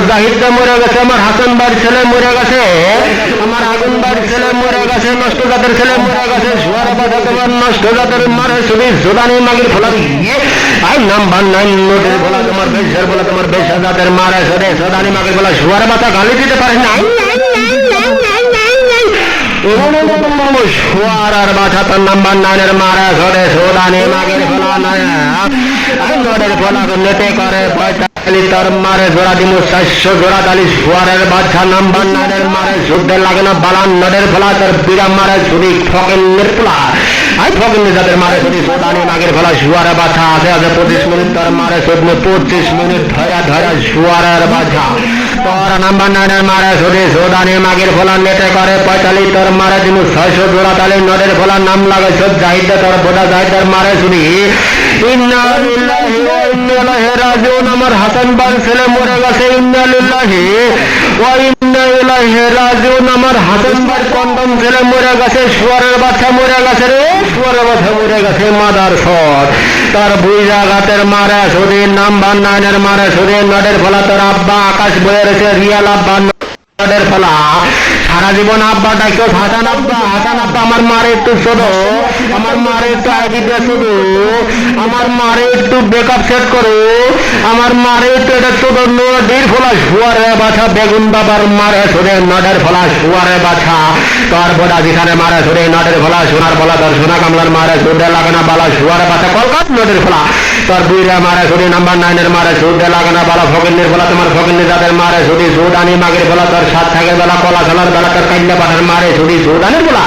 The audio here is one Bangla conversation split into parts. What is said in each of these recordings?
জাহিদটা মরে গেছে, আমার হাসান বাড়ির ছেলে মরে গেছে, আমার আগুন বাড়ির ছেলে মরে গেছে, নষ্ট জাতের ছেলে মরে গেছে, শুয়ার বাধা তোমার নষ্ট জাতের মারে শুধু জোদানি মাগির ফলা দিয়ে আই নাম্বার 9 নোটের ফলা তোমার বেশের বলা তোমার বেশা জাতের মারে শুধু জোদানি মাগির ফলা শুয়ার বাধা গালি দিতে পারে না। শুয়ার আর বাছা তার নাম্বার 9 মারে শুধু জোদানি মাগির ফলা নয় নোটের ফলা নেতে করে তার মারে জোড়া দিমু 400 জোড়া তালি শুয়ারের বাচ্চা নাম্বার 9 মারে যুদ্ধে লাগে না বালান নদের ফলা তার বিরা মারে ছুরি ফকেনের ফলা আই ফকেনের যাদের মারে ছুরি সোদানি মাগের ফলা শুয়ারের বাচ্চা আছে 25 মিনিট তার মারে 25 মিনিট ধরা শুয়ারের বাচ্চা তোর নাম্বার 9 মারে ছুরি সোদানি মাগের ফলা নেতে করে 45 তোর মারে দিমু 600 জোড়া তালি নদের ফলা নাম লাগে সব জাহিদে তোর বোধা জাহিদের মারে ছুরি ইন্না লিল্লাহি ওয়া ইন্না ইলাইহি রাজিউন আমার হাসান বাড়ির ছেলে মরে গেছে, ইন্না লিল্লাহি ওয়া ইন্না ইলাইহি রাজিউন আমার হাসান বাড়ির কন্ডম ছেলে মরে গেছে, শুয়ারের বাচ্চা মরে গেছে রে, শুয়ারের বাচ্চা মরে গেছে মাদার সর তার বুইরা গাতের মারে শুধু নাম্বার 9 মারে শুধু নদের ফলা তোর আব্বা আকাশ বয়ে রয়েছে রিয়াল আব্বা নদের ফলা সারা জীবন আব্বা ডাকো হাসান আব্বা আমার মারে একটু শোধো, আমার মারে একটু আইডি দিয়ে শোধো, আমার মারে একটু বেকআপ সেট করো, আমার মারে একটু এটা শোধো নদীর ফলা শুয়ারে বাছা বেগুন বাবার মারে শুধু নদের ফলা শুয়ারে বাছা তোর বোধা যেখানে মারে শুধু নদের ফলা সোনার বলা তোর সোনা কামলার মারে শুধু লাগে না বালা শুয়ারে বাছা কলকাত নদের ফলা তোর বুইরা মারে শুধু নাম্বার 9 মারে শুধু লাগে না বালা ফকিনের বলা তোমার ফকিনের যাদের মারে শুধু সুদানি মাগের বলা তোর সাত থাকে বেলা কলা খেলার বেলা তোর কান্না পাঠার মারে শুধু সুদানের বলা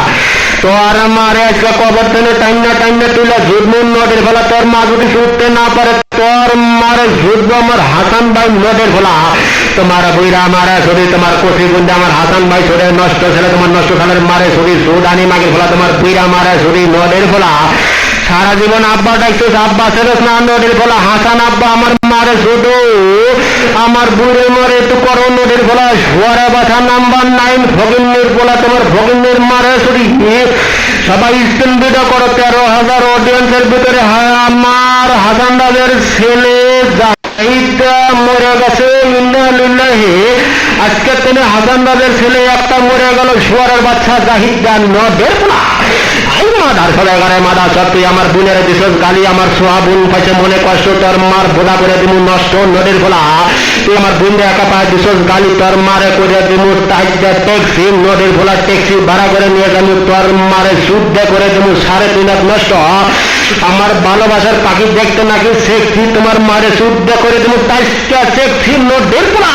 তোর মারে আজকে কবর টেনে টাইনা তুলে জুদমুন নদের ফলা তোর মা যদি ছুটতে না পারে তোর মারে জুদব আমার হাসান ভাই নদের ফলা তোমার বুইরা মারে শুধু তোমার কোঠি গুন্ডে আমার হাসান ভাই ছোড়ে নষ্ট ছেলে তোমার নষ্ট খেলার মারে শুধু সুদানি মাগের ফলা তোমার বুইরা মারে শুধু নদের ফলা সারা জীবন আব্বা ডাকছো আব্বা ছেড়ে না নদীর ফলা হাসান আব্বা আমার মারে শুধু আমার বুড়ে মরে একটু করো নদীর ফলা শুয়ারে বাছা নাম্বার 9 ফকিন্নির ফলা তোমার ফকিন্নির মারে শুধু সবাই স্ক্রিন ভিডিও করো 13,000 অডিয়েন্সের ভিতরে আমার হাসান রাজের ছেলে জাহিদা মরে গেছে, ইন্না লিল্লাহি আজকে তিনি হাসান রাজের ছেলে একটা মরে গেল শুয়ারের বাচ্চা জাহিদা নদের ফলা মাদার ফলে ঘরে মাদা সব তুই আমার বোনের দিছস গালি আমার সোহা বোন পাইছে মনে কষ্ট তোর মার বোধা করে দিমু নষ্ট নদীর ফলা তুই আমার বোন একা পায়ে দিছস গালি তোর মারে করে দিমু টাইটা ট্যাক্সি নদীর ফলা ট্যাক্সি ভাড়া করে নিয়ে যাবো তোর মারে শুদ্ধ করে দিমু 3.5 লাখ নষ্ট আমার ভালোবাসার পাখি দেখতে নাকি সেক্সি তোমার মারে শুদ্ধ করে দিমু টাইটা সেক্সি নদীর ফলা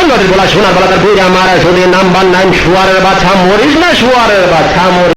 নদীর ফলা সোনার ফলা তার বুড়া মারে শুধু নাম্বার 9 শুয়ারের বাচ্চা মরিস না শুয়ারের বাচ্চা মরিস।